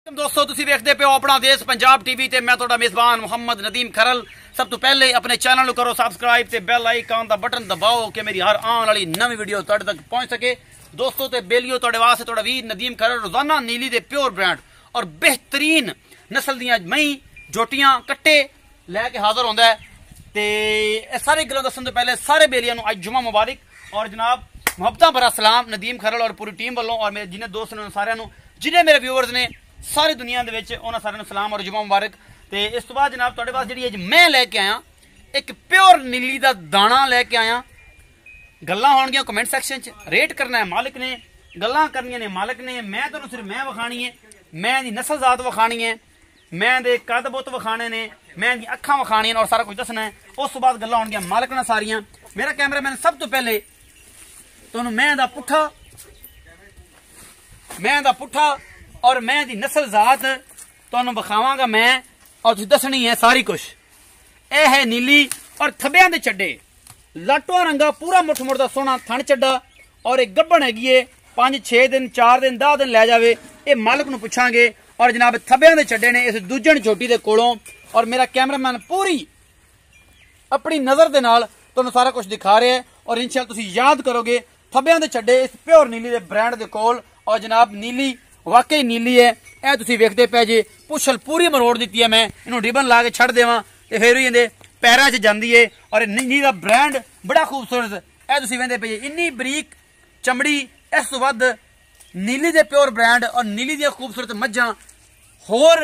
दोस्तों तुसी देखते पे हो अपना देश पंजाब टीवी ते मैं तुहाडा मेजबान मुहम्मद नदीम खरल। सब तो पहले अपने चैनल को करो सब्सक्राइब ते बेल आइकन दा बटन दबाओ कि मेरी हर आने वाली नवी वीडियो तुहाडे तक पहुंच सके। दोस्तों ते बेलियो तुहाडे वास्ते तुहाडा वीर नदीम खरल रोजाना नीली दे प्योर ब्रांड और बेहतरीन नस्ल दियां मई जोटियां कट्टे लैके हाजिर होंदा है। ते सारे गल्लां दस्सण तो पहले सारे बेलियां नूं अज जुमा मुबारक और जनाब मुहब्बतां भरा सलाम नदीम खरल और पूरी टीम वालों और मेरे जिन्हें दोस्त ने सारियां नूं जिन्हें मेरे व्यूअर्स ने सारी दुनिया दे विच उन्हां सारियां नूं सलाम और जुमा मुबारक। ते इस तो बाद जनाब तुहाडे पास जिहड़ी अज मैं लैके आया एक प्योर नीली दा दाना लैके आया। गल्लां होणगियां कमेंट सैक्शन च, रेट करना है मालिक ने, गल्लां करनियां ने मालिक ने। मैं तुहानूं सिर्फ मैं विखाणी है, मैं दी नस्ल जात विखाणी है, मैं दे कद बुत विखाने ने, मैं दी अखां विखाणियां और सारा कुछ दसना है। उस तो बाद गल्लां होणगियां मालिक नाल सारियां। मेरा कैमरामैन सब तो पहले तुहानूं मैं दा पुट्ठा और मैं दी नस्ल जात तुहानूं विखावांगा मैं और तुसीं दसनी है सारी कुछ। यह है नीली और थब्बियां दे चड्डे लाटुआ रंगा पूरा मुठ मुठ दा सोहना थण चड्डा और एक गब्बन हैगी है 5-6 दिन 4 दिन 10 दिन लै जावे। ये मालिक नूं पुछांगे। और जनाब थब्बियां दे चड्डे ने इस दूजण छोटी दे कोलों और मेरा कैमरामैन पूरी अपनी नज़र दे नाल तुहानूं सारा कुछ दिखा रहा है। और इंशाअल्लाह तुसीं याद करोगे थब्बियां दे चड्डे इस प्योर नीली दे ब्रांड दे कोल। और जनाब नीली वाकई नीली है, यह तुसीं वेखदे पे जे पुछल पूरी मरोड़ दी है। मैं इन्हूं रिबन ला के छड़ देवां ते फिर इहदे पैरां च जांदी है। और नीली दा ब्रांड बड़ा खूबसूरत यह तुसीं वेखदे पे जे इन्नी बरीक चमड़ी। इस तो वध नीली दे प्योर ब्रांड और नीली दी खूबसूरत मज्जां होर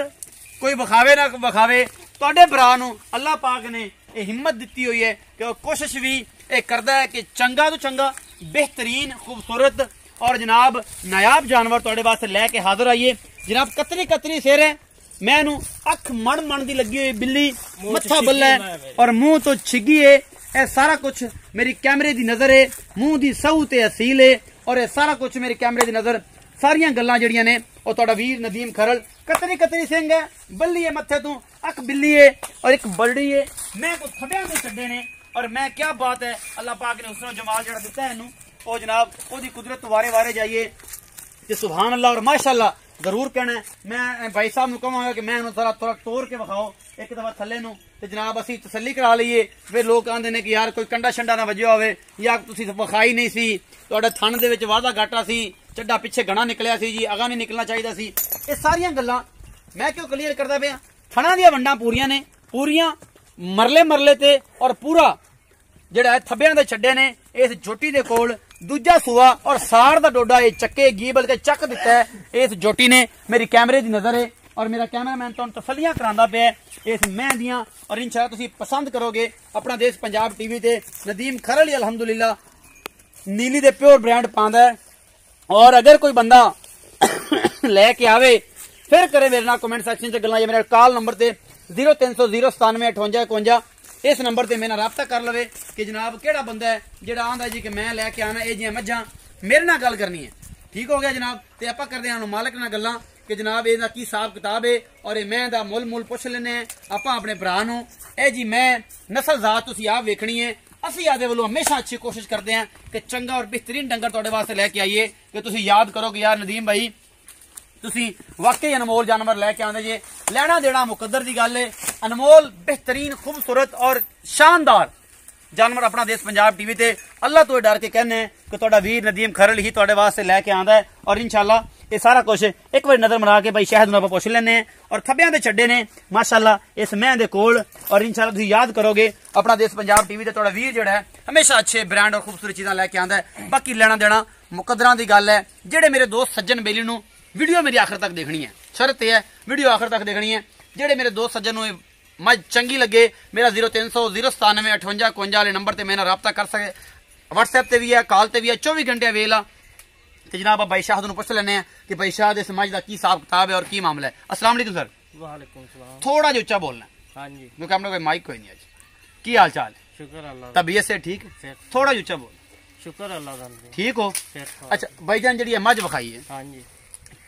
कोई विखावे ना विखावे। तुहाडे भरा नूं अल्लाह पाक ने यह हिम्मत दी हुई है कि वह कोशिश भी यह करता है कि चंगा तो चंगा बेहतरीन खूबसूरत और जनाब नायाब जानवर तुहाडे वास्ते लैके हाजिर आइए। जनाब कतरी कतरी सिर है, मैं नूं अख मण मण दी लगी हुई बिल्ली, मत्था बल्ला है और मुंह तो छिगी है। यह सारा कुछ मेरी कैमरे दी नजर है, मुंह दी सहू ते असील है और यह सारा कुछ मेरी कैमरे दी नजर। सारियां गल्लां जड़ियां ने और तुहाडा वीर नदीम खरल। कतरी कतरी सिंह है, बल्ली है मत्थे तों, अख बिल्ली है और एक बलड़ी है। मैं को थब्बियां दे चड्डे ने और मैं क्या बात है अल्लाह पाक ने हुस्न जमाल जड़ा दिता है इनू। और जनाब ओदी कुदरत वारे वारे जाइए कि सुभान अल्लाह और माशाअल्लाह जरूर कहना है। मैं भाई साहब नूं कहांगा कि मैं जरा थोड़ा तोड़ के विखाओ एक दफा थल्ले नूं ते जनाब असीं तसल्ली करा लईए। फिर लोग आंदे ने कि यार कोई कंडा शंडा ना वजया होवे या तुसीं विखाई नहीं सी, तुहाडे थण दे विच वाधा घाटा सी, चड्डा पिछे घना निकलिया सी जी, अगा नहीं निकलना चाहिदा सी। ये सारियां गल्लां मैं क्यों क्लीयर करदा पिया। थणां दीयां वंडां पूरियां ने, पूरियां मरले मरले ते और पूरा जिहड़ा थब्बियां दे छड्डे ने इस जोटी दे कोल दूजा सूआ और सार दा डोडा ये चक्के गी बल्कि चक दिता है इस जोटी ने। मेरी कैमरे दी नजर है और मेरा कैमरामैन तुहानूं तसल्लियां करांदा पिया इस मैं दियां। और इंशाअल्लाह तुसीं पसंद करोगे। अपना देश पंजाब टीवी ते नदीम खरल ही अल्हम्दुलिल्लाह नीली दे प्योर ब्रांड पांदा है। और अगर कोई बंदा लैके आवे फिर करे मेरे नाल कमेंट सैक्शन च गल्लां। मेरा कॉल नंबर ते 0300 097 58 51 इस नंबर ते मेरे नाल राबता कर लवे कि जनाब केड़ा बंदा है जेड़ा आंदा जी कि मैं लैके आना ये जियां मज्जां मेरे नाल गल करनी है। ठीक हो गया जनाब। ते आपां करदे हां मालिक नाल गल्लां कि जनाब इहदा की हिसाब किताब है और ये मैं दा मुल पुछ लैने आपां अपने भरा नूं। ए जी मैं नस्ल जात तुसीं आप वेखनी है। असीं आदे वालों हमेशा अच्छी कोशिश करते हैं कि चंगा और बेहतरीन डंगर तुहाडे वास्ते लैके आइए कि तुसीं याद करो कि यार नदीम भाई तुसीं वाकई अनमोल जानवर लैके आंदे जे। लैना देना मुकद्दर दी गल है। अनमोल बेहतरीन खूबसूरत और शानदार जानवर अपना देश पंजाब टीवी ते अल्लाह तो डर के कहने कि तुहाडा वीर नदीम खरल ही तुहाडे वास्ते लैके आंदा है। और इंशाअल्लाह ये सारा कुछ एक बार नजर मरा के भाई शहद नूं आपां पुछ लैने और थब्बियां दे छड्डे ने माशाअल्लाह इस मैं दे कोल। और इंशाअल्लाह तुसीं याद करोगे अपना देश पंजाब टीवी ते तुहाडा वीर जेड़ा है हमेशा अच्छे ब्रांड और खूबसूरत चीज़ां लैके आंदा है। बाकी लेना देना मुकद्दरां दी गल है। जेड़े मेरे दोस्त सज्जन बेली नूं वीडियो मेरी आखिर तक देखनी है, शर्त यह है वीडियो आखिर तक देखनी है। जेड़े मेरे दोस्त सज्जन नूं मझ चंगी लगे मेरा 0300 097 58 51 वाले नंबर ते मेरा राबता कर सके। व्हाट्सएप ते भी है, कॉल ते भी है, 24 घंटे अवेल आ। ते जनाब आप भाई शाहद नूं पुछ लैने कि भाई शाहद इस मझ दा की हिसाब किताब है और की मामला है। अस्सलाम वालेकुम सर। वालेकुम सलाम। थोड़ा जो उच्चा बोलना है। हां जी क्योंकि हम लोग माइक कोई नहीं आज। की हाल चाल? शुक्र अल्लाह। तबीयत से ठीक है? थोड़ा उच्चा बोल। शुक्र अल्लाह दा। ठीक हो? अच्छा भाईजान जी मझ विखाई है हां जी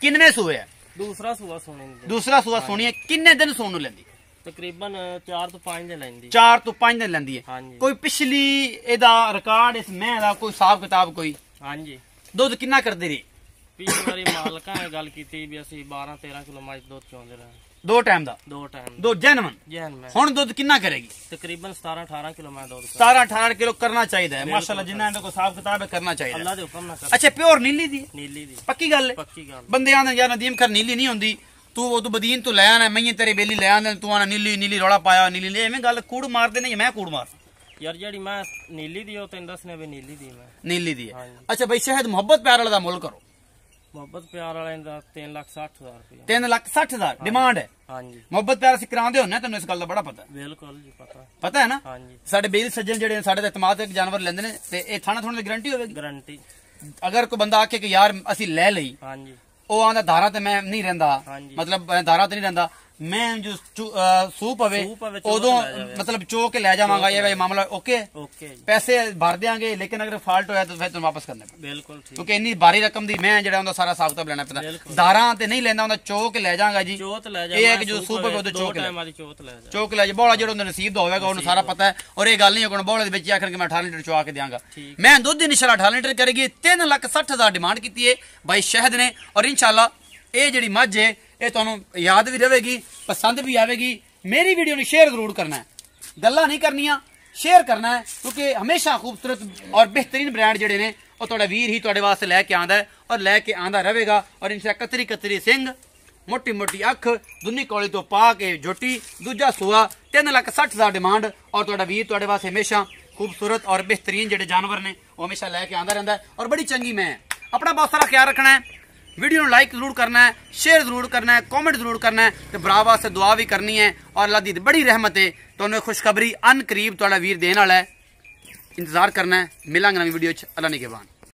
किन्ने सूए है? दूसरा सूआ सोने। दूसरा सूआ सोनी है। किन्ने दिन सोन नूं लैंदी? तकरीबन 4 तो 5 दिन लैंदी। 4 तो 5 दिन लैंदी है। हां जी। कोई पिछली एदा रिकॉर्ड इस मैं दा कोई हिसाब किताब कोई? हां जी। दुध किन्ना करदी रही? ਪਿਛਲੀ ਵਾਰੀ ਮਾਲਕਾਂ ਨੇ ਗੱਲ ਕੀਤੀ ਵੀ ਅਸੀਂ 12-13 ਕਿਲੋ ਮੱਝ ਦੁੱਧ ਚੋਂਦੇ ਰਹੇ। 2 ਟਾਈਮ ਦਾ? 2 ਟਾਈਮ ਦੋ ਜੈਨਵਨ। ਮੈਂ ਹੁਣ ਦੁੱਧ ਕਿੰਨਾ ਕਰੇਗੀ? ਤਕਰੀਬਨ 17-18 ਕਿਲੋ ਮੈਂ ਦੁੱਧ 17-18 ਕਿਲੋ ਕਰਨਾ ਚਾਹੀਦਾ ਹੈ ਮਾਸ਼ਾਅੱਲਾ, ਜਿੰਨਾ ਇਹਦੇ ਕੋਲ ਹਿਸਾਬ ਕਿਤਾਬ ਹੈ ਕਰਨਾ ਚਾਹੀਦਾ। ਅੱਲਾ ਦੇ ਹੁਕਮ ਨਾਲ ਕਰ। ਅੱਛਾ ਪਿਓਰ ਨੀਲੀ ਦੀ? ਨੀਲੀ ਦੀ ਪੱਕੀ ਗੱਲ ਹੈ? ਪੱਕੀ ਗੱਲ। ਬੰਦੇ ਆਂਦੇ ਯਾਰ ਨਦੀਮ ਖਰ ਨੀਲੀ ਨਹੀਂ ਹੁੰਦੀ, ਤੂੰ ਉਹ ਬਦੀਨ ਤੋਂ ਲੈ ਆਣਾ, ਮੈਂ ਤੇਰੇ ਬੇਲੀ ਲੈ ਆਂਦੇ, ਤੂੰ ਆਣਾ ਨੀਲੀ ਨੀਲੀ ਰੌਲਾ ਪਾਇਆ ਨੀਲੀ ਲੈ, ਐਵੇਂ ਗੱਲ ਕੂੜ ਮਾਰਦੇ ਨੇ, ਮੈਂ ਕੂੜ ਮਾਰ ਯਾਰ ਜਿਹੜੀ ਮੈਂ ਨੀਲੀ ਦੀ ਉਹ ਤੈਨੂੰ ਦੱਸਨੇ ਵੀ ਨੀਲੀ ਦੀ ਮੈਂ ਨੀਲੀ ਦੀ ਹੈ। ਅੱਛਾ ਬਈ ਸ਼ਹਿਦ ਮੁਹੱਬਤ ਪਿਆਰ ਵਾਲਾ ਦਾ ਮੁੱਲ ਕਰੋ। ਮੁਹੱਬਤ ਪਿਆਰ ਵਾਲੇ ਦਾ 3,60,000 ਰੁਪਏ। 3,60,000 ਡਿਮਾਂਡ ਹੈ? ਹਾਂਜੀ। ਮੁਹੱਬਤ ਪਿਆਰ ਅਸੀਂ ਕਰਾਉਂਦੇ ਹੁੰਨੇ, ਤੈਨੂੰ ਇਸ ਗੱਲ ਦਾ ਬੜਾ ਪਤਾ? ਬਿਲਕੁਲ ਜੀ ਪਤਾ ਹੈ ਨਾ। ਹਾਂਜੀ। ਸਾਡੇ ਬੇਲ ਸੱਜਣ ਜਿਹੜੇ ਸਾਡੇ ਤੇ ਇਤਮਾਦ ਇੱਕ ਜਾਨਵਰ ਲੈਂਦੇ ਨੇ ਤੇ ਇਹ ਥਾਣਾ ਥੋੜੀ ਦੀ ਗਾਰੰਟੀ ਹੋਵੇਗੀ? ਗਾਰੰਟੀ। ਅਗਰ ਕੋਈ ਬੰਦਾ ਆਖੇ ਕਿ ਯਾਰ ਅਸੀਂ ਲੈ ਲਈ, ਹਾਂਜੀ, ਉਹ ਆਂਦਾ ਧਾਰਾ ਤੇ ਮੈਂ ਨਹੀਂ ਰਹਿੰਦਾ, ਮਤਲਬ ਧਾਰਾ ਤੇ ਨਹੀਂ ਰਹਿੰਦਾ, ਮੈਂ ਜੋ ਸੂਪ ਪਵੇ ਉਦੋਂ ਮਤਲਬ ਚੋ ਕੇ ਲੈ ਜਾਵਾਂਗਾ, ਇਹ ਮਾਮਲਾ ਓਕੇ? ਓਕੇ। ਪੈਸੇ ਭਰ ਦਿਆਂਗੇ, ਲੇਕਿਨ ਅਗਰ ਫਾਲਟ ਹੋਇਆ ਤਾਂ ਫਿਰ ਤੁਹਾਨੂੰ ਵਾਪਸ ਕਰਨੇ ਪੈਣਗੇ। ਬਿਲਕੁਲ ਠੀਕ। ਕਿਉਂਕਿ ਇੰਨੀ ਭਾਰੀ ਰਕਮ ਦੀ ਮੈਂ ਜਿਹੜਾ ਉਹਦਾ ਸਾਰਾ ਹਿਸਾਬ ਕਿਤਾਬ ਲੈਣਾ ਪੈਂਦਾ। ਧਾਰਾਂ ਤੇ ਨਹੀਂ ਲੈਂਦਾ, ਉਹਦਾ ਚੋ ਕੇ ਲੈ ਜਾਵਾਂਗਾ ਜੀ। ਇਹ ਹੈ ਕਿ ਜੋ ਸੂਪ ਪਵੇ ਉਦੋਂ ਚੋ ਕੇ ਲੈ ਜਾ। ਬੋਲਾ ਜਿਹੜਾ ਉਹਦਾ ਨਸੀਬ ਦਾ ਹੋਵੇਗਾ ਉਹਨੂੰ ਸਾਰਾ ਪਤਾ ਹੈ। ਔਰ ਇਹ ਗੱਲ ਨਹੀਂ ਹੈ ਬੋਲੇ ਦੇ ਵਿੱਚ ਆਖਣ ਕਿ ਮੈਂ 18 ਲੀਟਰ ਚਵਾ ਕੇ ਦਿਆਂਗਾ। ਮੈਂ ਦੁੱਧ ਦੀ ਨਿਸ਼ਾਲਾ 18 ਲੀਟਰ ਕਰੇਗੀ। 3,60,000 ਡਿਮਾਂਡ ਕੀਤੀ ਹੈ ਭਾਈ ਸ਼ਹਿਦ ਨੇ। ਔਰ ਇਨਸ਼ਾਅੱਲਾ ਇਹ ਜਿਹੜੀ ਮੱਝ ਹੈ ਇਹ ਤੁਹਾਨੂੰ ਯਾਦ ਵੀ ਰਹੇਗੀ, ਪਸੰਦ ਵੀ ਆਵੇਗੀ। ਮੇਰੀ ਵੀਡੀਓ ਨੂੰ ਸ਼ੇਅਰ ਜ਼ਰੂਰ ਕਰਨਾ ਹੈ, ਗੱਲਾਂ ਨਹੀਂ ਕਰਨੀਆਂ, ਸ਼ੇਅਰ ਕਰਨਾ ਹੈ, ਕਿਉਂਕਿ ਹਮੇਸ਼ਾ ਖੂਬਸੂਰਤ ਔਰ ਬਿਹਤਰੀਨ ਬ੍ਰਾਂਡ ਜਿਹੜੇ ਨੇ ਉਹ ਤੁਹਾਡਾ ਵੀਰ ਹੀ ਤੁਹਾਡੇ ਵਾਸਤੇ ਲੈ ਕੇ ਆਂਦਾ ਹੈ ਔਰ ਲੈ ਕੇ ਆਂਦਾ ਰਹੇਗਾ। ਔਰ ਇਨਸ਼ਾ ਕਤਰੀ ਕਤਰੀ ਸਿੰਘ, ਮੋਟੀ ਮੋਟੀ ਅੱਖ, ਦੁਨੀ ਕੋਲੀ ਤੋਂ ਪਾ ਕੇ ਜੋਟੀ, ਦੂਜਾ ਸੂਆ, 3,60,000 ਡਿਮਾਂਡ। ਔਰ ਤੁਹਾਡਾ ਵੀਰ ਤੁਹਾਡੇ ਵਾਸਤੇ ਹਮੇਸ਼ਾ ਖੂਬਸੂਰਤ ਔਰ ਬਿਹਤਰੀਨ ਜਿਹੜੇ ਜਾਨਵਰ ਨੇ ਉਹ ਹਮੇਸ਼ਾ ਲੈ ਕੇ ਆਂਦਾ ਰਹਿੰਦਾ ਹੈ। ਔਰ ਬੜੀ ਚੰਗੀ ਮੈਂ ਆਪਣਾ ਬਹੁਤ ਸਾਰਾ ਖਿਆਲ ਰੱਖਣਾ ਹੈ। वीडियो को लाइक जरूर करना है, शेयर जरूर करना है, कमेंट जरूर करना है, तो भरा वास्ते दुआ भी करनी है। और अल्लाह दी बड़ी रहमत है, तो खुशखबरी अन करीब तुहाडा वीर देने वाला है। इंतजार करना है। मिलांगे नवी वीडियो अल्लाह निगहबान।